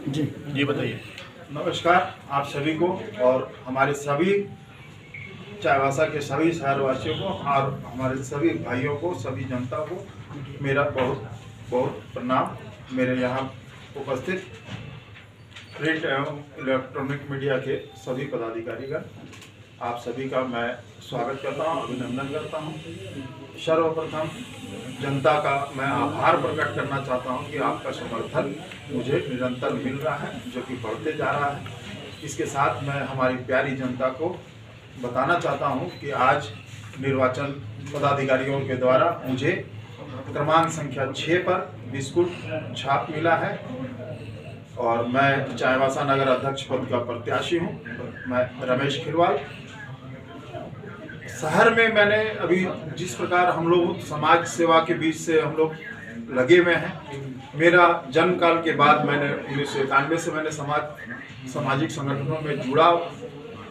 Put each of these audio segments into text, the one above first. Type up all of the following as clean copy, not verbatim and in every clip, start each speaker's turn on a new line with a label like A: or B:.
A: जी
B: जी बताइए।
C: नमस्कार आप सभी को और हमारे सभी चाईबासा के सभी शहरवासियों को और हमारे सभी भाइयों को, सभी जनता को मेरा बहुत बहुत प्रणाम। मेरे यहाँ उपस्थित प्रिंट एवं इलेक्ट्रॉनिक मीडिया के सभी पदाधिकारीगण, आप सभी का मैं स्वागत करता हूँ, अभिनंदन करता हूँ। सर्वप्रथम जनता का मैं आभार प्रकट करना चाहता हूँ कि आपका समर्थन मुझे निरंतर मिल रहा है, जो कि बढ़ते जा रहा है। इसके साथ मैं हमारी प्यारी जनता को बताना चाहता हूँ कि आज निर्वाचन पदाधिकारियों के द्वारा मुझे क्रमांक संख्या 6 पर बिस्कुट छाप मिला है और मैं चाईबासा नगर अध्यक्ष पद का प्रत्याशी हूँ। मैं रमेश खिरवाल। शहर में मैंने अभी जिस प्रकार हम लोग समाज सेवा के बीच से हम लोग लगे हुए हैं, मेरा जन्म काल के बाद मैंने 1991 से मैंने सामाजिक संगठनों में जुड़ा।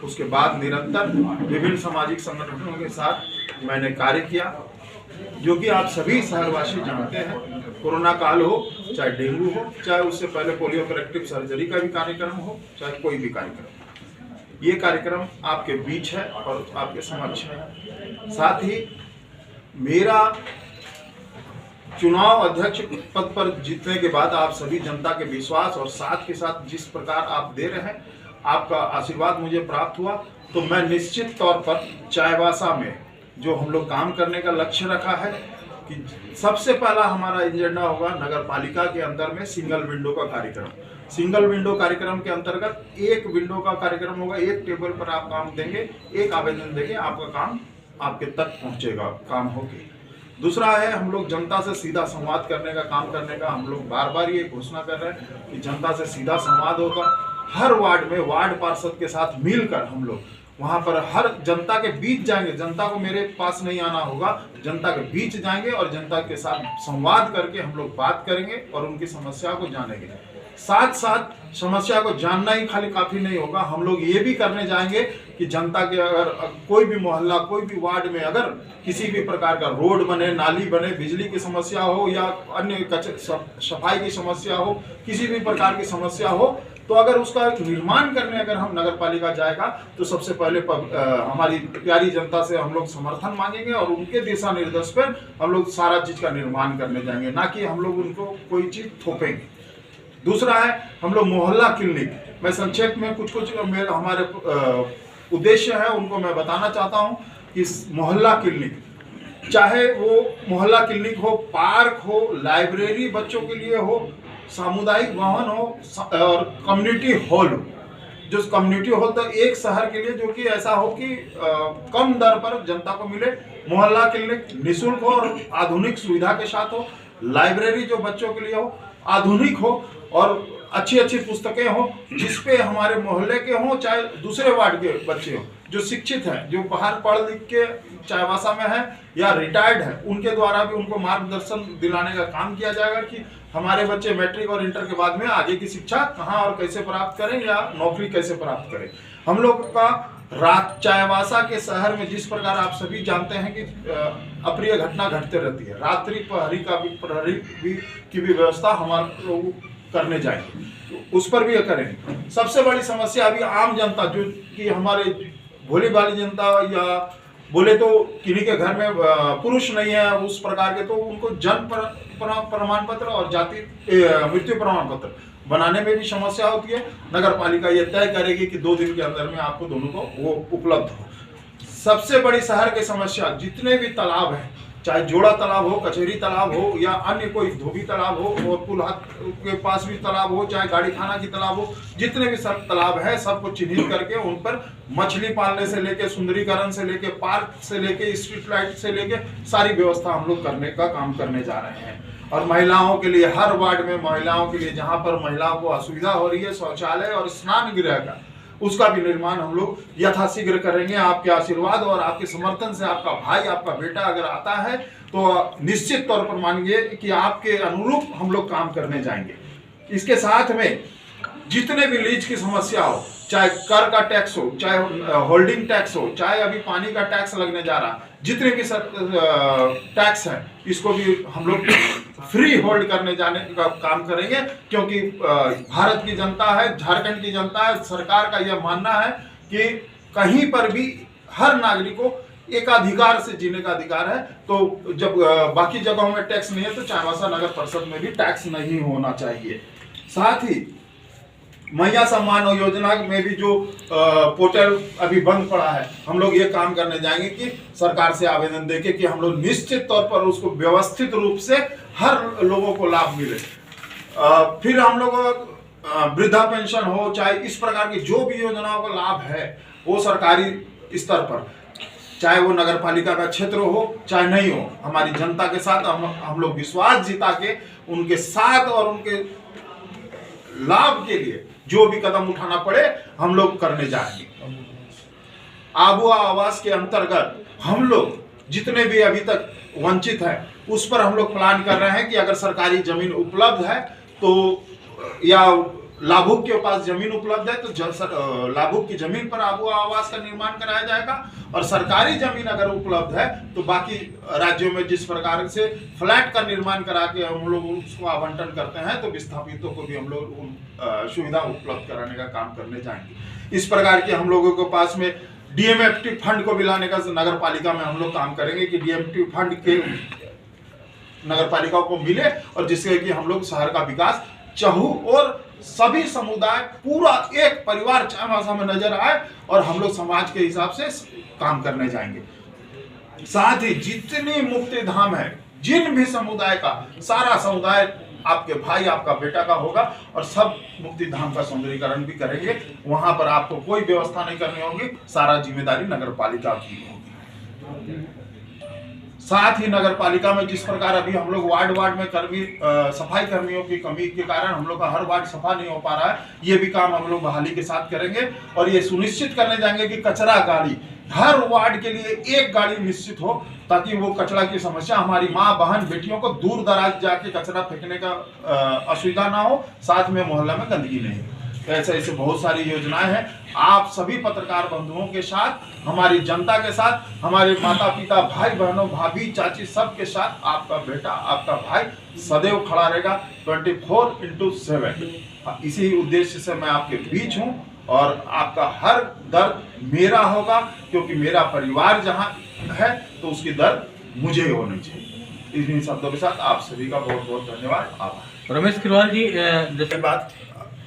C: उसके बाद निरंतर विभिन्न सामाजिक संगठनों के साथ मैंने कार्य किया, जो कि आप सभी शहरवासी जानते हैं। कोरोना काल हो, चाहे डेंगू हो, चाहे उससे पहले पोलियो करेक्टिव सर्जरी का भी कार्यक्रम हो, चाहे कोई भी कार्यक्रम, ये कार्यक्रम आपके बीच है और आपके समक्ष है। साथ ही मेरा चुनाव अध्यक्ष पद पर जीतने के बाद आप सभी जनता के विश्वास और साथ के साथ जिस प्रकार आप दे रहे हैं, आपका आशीर्वाद मुझे प्राप्त हुआ, तो मैं निश्चित तौर पर चाईबासा में जो हम लोग काम करने का लक्ष्य रखा है कि सबसे पहला हमारा एजेंडा होगा नगर पालिका के अंदर में सिंगल विंडो का कार्यक्रम। सिंगल विंडो कार्यक्रम के अंतर्गत एक विंडो का कार्यक्रम होगा, एक टेबल पर आप काम देंगे, एक आवेदन देंगे, आपका काम आपके तक पहुंचेगा, काम होगी। दूसरा है, हम लोग जनता से सीधा संवाद करने का काम करने का हम लोग बार बार ये घोषणा कर रहे हैं कि जनता से सीधा संवाद होगा। हर वार्ड में वार्ड पार्षद के साथ मिलकर हम लोग वहां पर हर जनता के बीच जाएंगे। जनता को मेरे पास नहीं आना होगा, जनता के बीच जाएंगे और जनता के साथ संवाद करके हम लोग बात करेंगे और उनकी समस्या को जानेंगे। साथ साथ समस्या को जानना ही खाली काफी नहीं होगा, हम लोग ये भी करने जाएंगे कि जनता के अगर कोई भी मोहल्ला, कोई भी वार्ड में अगर किसी भी प्रकार का रोड बने, नाली बने, बिजली की समस्या हो या अन्य सफाई की समस्या हो, किसी भी प्रकार की समस्या हो, तो अगर उसका निर्माण करने अगर हम नगर पालिका जाएगा तो सबसे पहले हमारी प्यारी जनता से हम लोग समर्थन मांगेंगे और उनके दिशा निर्देश पर हम लोग सारा चीज का निर्माण करने जाएंगे, ना कि हम लोग उनको कोई चीज थोपेंगे। दूसरा है, हम लोग मोहल्ला क्लिनिक, मैं संक्षेप में कुछ हमारे उद्देश्य है उनको मैं बताना चाहता हूँ कि मोहल्ला क्लिनिक, चाहे वो मोहल्ला क्लिनिक हो, पार्क हो, लाइब्रेरी बच्चों के लिए हो, सामुदायिक भवन हो और कम्युनिटी हॉल हो। जो कम्युनिटी हॉल तो एक शहर के लिए जो कि ऐसा हो कि कम दर पर जनता को मिले। मोहल्ला क्लिनिक निःशुल्क हो और आधुनिक सुविधा के साथ हो। लाइब्रेरी जो बच्चों के लिए हो, आधुनिक हो और अच्छी अच्छी पुस्तकें हो, जिसपे हमारे मोहल्ले के हों चाहे दूसरे वार्ड के बच्चे हों, जो शिक्षित हैं, जो बाहर पढ़ लिख के चाईबासा में है या रिटायर्ड है, उनके द्वारा भी उनको मार्गदर्शन दिलाने का काम किया जाएगा कि हमारे बच्चे मैट्रिक और इंटर के बाद में आगे की शिक्षा कहाँ और कैसे प्राप्त करें या नौकरी कैसे प्राप्त करें। हम लोग का रात चाईबासा के शहर में जिस प्रकार आप सभी जानते हैं कि अप्रिय घटना घटते रहती है, रात्रि प्रहरी की भी व्यवस्था हमारे लोग करने जाएंगे, तो उस पर भी करेंगे। सबसे बड़ी समस्या अभी आम जनता, जो कि हमारे भोली भाली जनता या बोले तो किन्हीं के घर में पुरुष नहीं है उस प्रकार के, तो उनको जन्म प्रमाण पत्र और जाति मृत्यु प्रमाण पत्र बनाने में भी समस्या होती है। नगर पालिका ये तय करेगी कि 2 दिन के अंदर में आपको दोनों को वो उपलब्ध हो। सबसे बड़ी शहर की समस्या, जितने भी तालाब हैं, चाहे जोड़ा तालाब हो, कचहरी तालाब हो या अन्य कोई धोबी तालाब हो और पुल हाथ के पास भी तालाब हो, चाहे गाड़ी खाना की तालाब हो, जितने भी सब तालाब है सबको चिन्हित करके उन पर मछली पालने से लेके सुंदरीकरण से लेके पार्क से लेके स्ट्रीट लाइट से लेके सारी व्यवस्था हम लोग करने का काम करने जा रहे हैं। और महिलाओं के लिए हर वार्ड में महिलाओं के लिए जहाँ पर महिलाओं को असुविधा हो रही है शौचालय और स्नान गृह का, उसका भी निर्माण हम लोग यथाशीघ्र करेंगे। आपके आशीर्वाद और आपके समर्थन से आपका भाई, आपका बेटा अगर आता है तो निश्चित तौर पर मानिए कि आपके अनुरूप हम लोग काम करने जाएंगे। इसके साथ में जितने भी लीज की समस्या हो, चाहे कर का टैक्स हो, चाहे होल्डिंग टैक्स हो, चाहे अभी पानी का टैक्स लगने जा रहा, जितने भी टैक्स है, इसको भी हम लोग फ्री होल्ड करने जाने का काम करेंगे, क्योंकि भारत की जनता है, झारखंड की जनता है, सरकार का यह मानना है कि कहीं पर भी हर नागरिक को एक अधिकार से जीने का अधिकार है। तो जब बाकी जगहों में टैक्स नहीं है तो चाईबासा नगर परिषद में भी टैक्स नहीं होना चाहिए। साथ ही मैया सम्मान योजना में भी जो पोर्टल अभी बंद पड़ा है, हम लोग ये काम करने जाएंगे कि सरकार से आवेदन देके कि हम लोग निश्चित तौर पर उसको व्यवस्थित रूप से हर लोगों को लाभ मिले। फिर हम लोग वृद्धा पेंशन हो, चाहे इस प्रकार की जो भी योजनाओं का लाभ है वो सरकारी स्तर पर, चाहे वो नगर पालिका का क्षेत्र हो चाहे नहीं हो, हमारी जनता के साथ हम लोग विश्वास जिता के उनके साथ और उनके लाभ के लिए जो भी कदम उठाना पड़े हम लोग करने जाएंगे। आबुआ आवास के अंतर्गत हम लोग जितने भी अभी तक वंचित हैं उस पर हम लोग प्लान कर रहे हैं कि अगर सरकारी जमीन उपलब्ध है तो, या लाभुक के पास जमीन उपलब्ध है तो लाभुक की जमीन पर आबुआ आवास का निर्माण कराया जाएगा, और सरकारी जमीन अगर उपलब्ध है तो बाकी राज्यों में जिस प्रकार से फ्लैट का निर्माण करा के हम लोग उसको आवंटन करते हैं तो विस्थापितों को भी हम लोग सुविधा उपलब्ध कराने का काम करने जाएंगे। इस प्रकार के हम लोगों के पास में डीएमएफटी फंड को भी लाने का नगर पालिका में हम लोग काम करेंगे कि डीएमएफटी फंड के नगर पालिका को मिले और जिससे कि हम लोग शहर का विकास चाहू और सभी समुदाय पूरा एक परिवार चाईबासा में नजर आए और हम लोग समाज के हिसाब से काम करने जाएंगे। साथ ही जितनी मुक्ति धाम है, जिन भी समुदाय का, सारा समुदाय आपके भाई आपका बेटा का होगा और सब मुक्ति धाम का सौंदर्यीकरण भी करेंगे। वहां पर आपको कोई व्यवस्था नहीं करनी होगी, सारा जिम्मेदारी नगर पालिका की होगी। साथ ही नगर पालिका में जिस प्रकार अभी हम लोग वार्ड में सफाई कर्मियों की कमी के कारण हम लोग का हर वार्ड सफा नहीं हो पा रहा है, ये भी काम हम लोग बहाली के साथ करेंगे और ये सुनिश्चित करने जाएंगे कि कचरा गाड़ी हर वार्ड के लिए एक गाड़ी निश्चित हो, ताकि वो कचरा की समस्या हमारी माँ बहन बेटियों को दूर दराज जाके कचरा फेंकने का असुविधा ना हो, साथ में मोहल्ला में गंदगी नहीं हो। ऐसे बहुत सारी योजनाएं हैं। आप सभी पत्रकार बंधुओं के साथ, हमारी जनता के साथ, हमारे माता पिता भाई बहनों भाभी चाची सबके साथ आपका बेटा आपका भाई सदैव खड़ा रहेगा 24/7। इसी उद्देश्य से मैं आपके बीच हूं और आपका हर दर्द मेरा होगा, क्योंकि मेरा परिवार जहां है तो उसकी दर्द मुझे होनी चाहिए। इन शब्दों के साथ आप सभी का बहुत बहुत धन्यवाद। आभार।
A: रमेश किरवाल जी,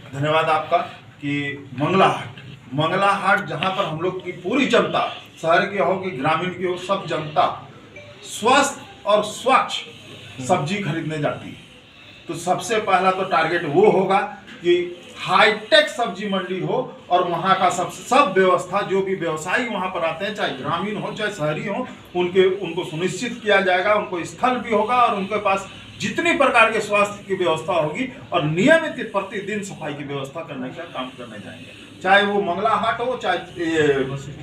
C: धन्यवाद आपका कि मंगला हाट जहां पर हम लोग की पूरी जनता, शहर की हो कि ग्रामीण की हो, सब जनता स्वस्थ और स्वच्छ सब्जी खरीदने जाती है, तो सबसे पहला तो टारगेट वो होगा कि हाईटेक सब्जी मंडी हो और वहाँ का सब व्यवस्था, जो भी व्यवसायी वहाँ पर आते हैं चाहे ग्रामीण हो चाहे शहरी हो, उनको सुनिश्चित किया जाएगा, उनको स्थल भी होगा और उनके पास जितनी प्रकार के स्वास्थ्य की व्यवस्था होगी और नियमित प्रतिदिन सफाई की व्यवस्था करने का काम करने जाएंगे। चाहे वो मंगला हाट हो, चाहे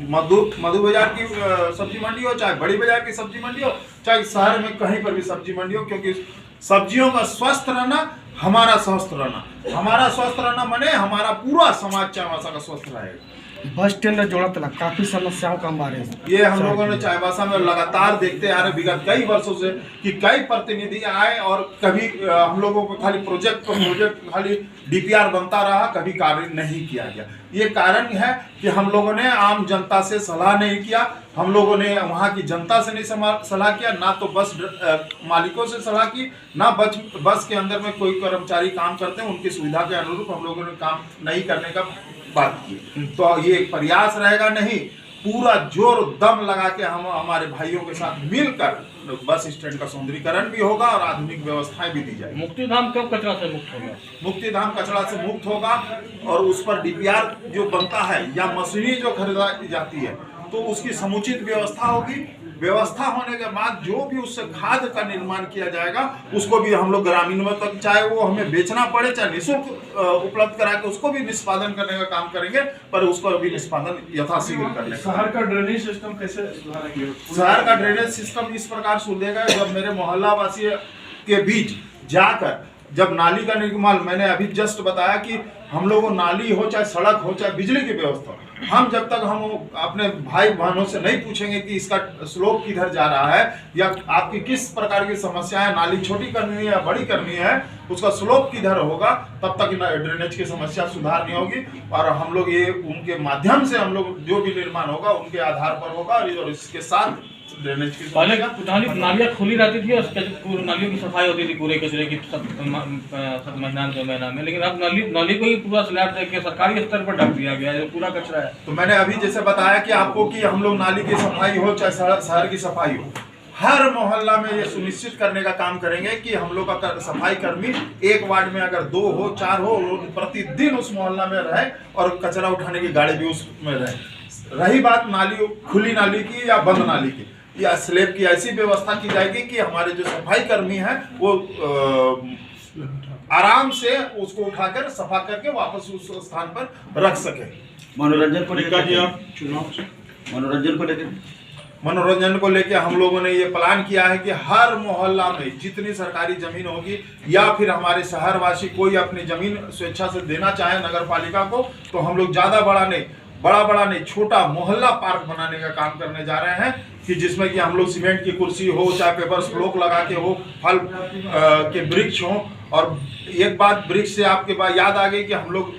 C: मधु बाजार की सब्जी मंडी हो, चाहे बड़ी बाजार की सब्जी मंडी हो, चाहे शहर में कहीं पर भी सब्जी मंडी हो, क्योंकि सब्जियों का स्वस्थ रहना हमारा स्वस्थ रहना, हमारा स्वस्थ रहना माने हमारा पूरा समाज चाईबासा का स्वस्थ रहेगा।
B: बस स्टैंड जोड़त ला काफी समस्याओं का हमारे
C: ये हम लोगों ने चाईबासा में लगातार देखते आ रहे विगत कई वर्षों से कि कई प्रतिनिधि आए और कभी हम लोगों को खाली प्रोजेक्ट खाली डीपीआर बनता रहा, कभी कार्य नहीं किया गया। ये कारण है कि हम लोगों ने आम जनता से सलाह नहीं किया, हम लोगों ने वहाँ की जनता से नहीं सलाह किया, ना तो बस मालिकों से सलाह की, ना बस के अंदर में कोई कर्मचारी काम करते हैं उनकी सुविधा के अनुरूप हम लोगों ने काम नहीं करने का बात की। तो ये प्रयास रहेगा नहीं, पूरा जोर दम लगा के हम हमारे भाइयों के साथ मिलकर बस स्टैंड का सौंदर्यीकरण भी होगा और आधुनिक व्यवस्थाएं भी दी जाएगी।
A: मुक्ति धाम कब कचरा से मुक्त होगा?
C: मुक्ति धाम कचरा से मुक्त होगा और उस पर डीपीआर जो बनता है या मशीनरी जो खरीदी जाती है तो उसकी समुचित व्यवस्था होगी। व्यवस्था होने के बाद जो भी उससे खाद का निर्माण किया जाएगा उसको भी हम लोग ग्रामीणों तक, चाहे वो हमें बेचना पड़े चाहे निःशुल्क उपलब्ध करा के उसको भी निष्पादन करने का काम करेंगे, पर उसको भी निष्पादन यथाशीघ्र करने।
D: शहर का ड्रेनेज सिस्टम कैसे सुधारेंगे?
C: शहर का ड्रेनेज सिस्टम इस प्रकार सुधरेगा, जब मेरे मोहल्ला वासी के बीच जाकर जब नाली का निर्माण, मैंने अभी जस्ट बताया कि हम लोगों को नाली हो चाहे सड़क हो चाहे बिजली की व्यवस्था, हम जब तक हम अपने भाई बहनों से नहीं पूछेंगे कि इसका स्लोप किधर जा रहा है या आपकी किस प्रकार की समस्या है, नाली छोटी करनी है या बड़ी करनी है, उसका स्लोप किधर होगा, तब तक ड्रेनेज की समस्या सुधार नहीं होगी। और हम लोग ये उनके माध्यम से हम लोग जो भी निर्माण होगा उनके आधार पर होगा और इसके साथ ड्रेनेज की
A: पहले नालियाँ खुली रहती थी और नालियों की सफाई होती थी पूरे कचरे की महीना 2 महीना में, लेकिन अब नाली को ही पूरा स्लैब दे के सरकारी स्तर पर ढक दिया गया है, पूरा कचरा है।
C: तो मैंने अभी जैसे बताया कि आपको कि हम लोग नाली की सफाई हो चाहे शहर की सफाई हो, हर मोहल्ला में ये सुनिश्चित करने का काम करेंगे कि हम लोग का सफाई कर्मी एक वार्ड में अगर 2 हो 4 हो, प्रतिदिन उस मोहल्ला में रहे और कचरा उठाने की गाड़ी भी उसमें रहे। रही बात नाली, खुली नाली की या बंद नाली की या स्लैब की, ऐसी व्यवस्था की जाएगी कि हमारे जो सफाई कर्मी हैं वो आराम से उसको उठाकर सफा करके वापस उस स्थान पर रख सके।
E: मनोरंजन को लेकर
D: जी आप चुनाव से
C: मनोरंजन को लेकर हम लोगों ने ये प्लान किया है कि हर मोहल्ला में जितनी सरकारी जमीन होगी या फिर हमारे शहरवासी कोई अपनी जमीन स्वेच्छा से देना चाहे नगर पालिका को, तो हम लोग ज़्यादा बड़ा नहीं छोटा मोहल्ला पार्क बनाने का काम करने जा रहे हैं कि जिसमें कि हम लोग सीमेंट की कुर्सी हो चाहे पेपर स्लोप लगा के हो, फल के वृक्ष हो। और एक बात वृक्ष से आपके पास याद आ गई कि हम लोग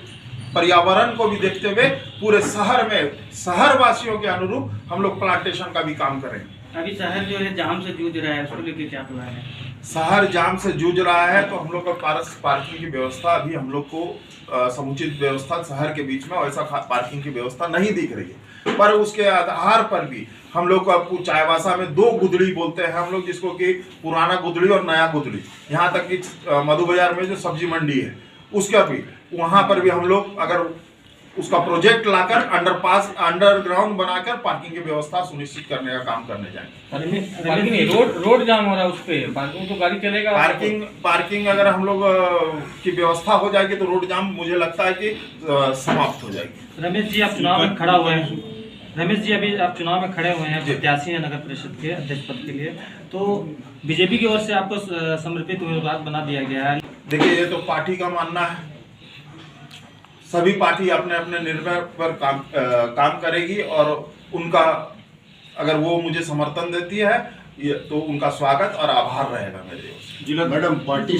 C: पर्यावरण को भी देखते हुए पूरे शहर में शहरवासियों के अनुरूप हम लोग प्लांटेशन का भी काम करेंगे।
F: अभी शहर जो है जाम से जूझ रहा है, उसको लेकर क्या प्लान है?
C: शहर जाम से जूझ रहा है तो हम लोग का पार्किंग की व्यवस्था अभी हम लोग को समुचित व्यवस्था शहर के बीच में वैसा पार्किंग की व्यवस्था नहीं दिख रही है, पर उसके आधार पर भी हम लोग को चाईबासा में 2 गुदड़ी बोलते हैं हम लोग, जिसको कि पुराना गुदड़ी और नया गुदड़ी, यहाँ तक कि मधु बाजार में जो सब्जी मंडी है उसका भी, वहाँ पर भी हम लोग अगर उसका प्रोजेक्ट लाकर अंडरग्राउंड बनाकर पार्किंग की व्यवस्था सुनिश्चित करने का काम करने जाएंगे।
A: रोड जाम हो रहा है, उस पे पार्किंग तो गाड़ी चलेगा।
C: पार्किंग अगर हम लोग की व्यवस्था हो जाएगी तो रोड जाम मुझे लगता है कि समाप्त हो जाएगी।
F: रमेश जी, आप चुनाव में खड़ा हुए हैं। रमेश जी, अभी आप चुनाव में खड़े हुए हैं, प्रत्याशी हैं नगर परिषद के अध्यक्ष पद के लिए, तो बीजेपी की ओर से आपको समर्पित उम्मीदवार बना दिया गया है।
C: देखिए, ये तो पार्टी का मानना है, सभी पार्टी अपने अपने निर्णय पर काम करेगी और उनका अगर वो मुझे समर्थन देती है तो उनका स्वागत और आभार रहेगा मेरे।
E: Madam party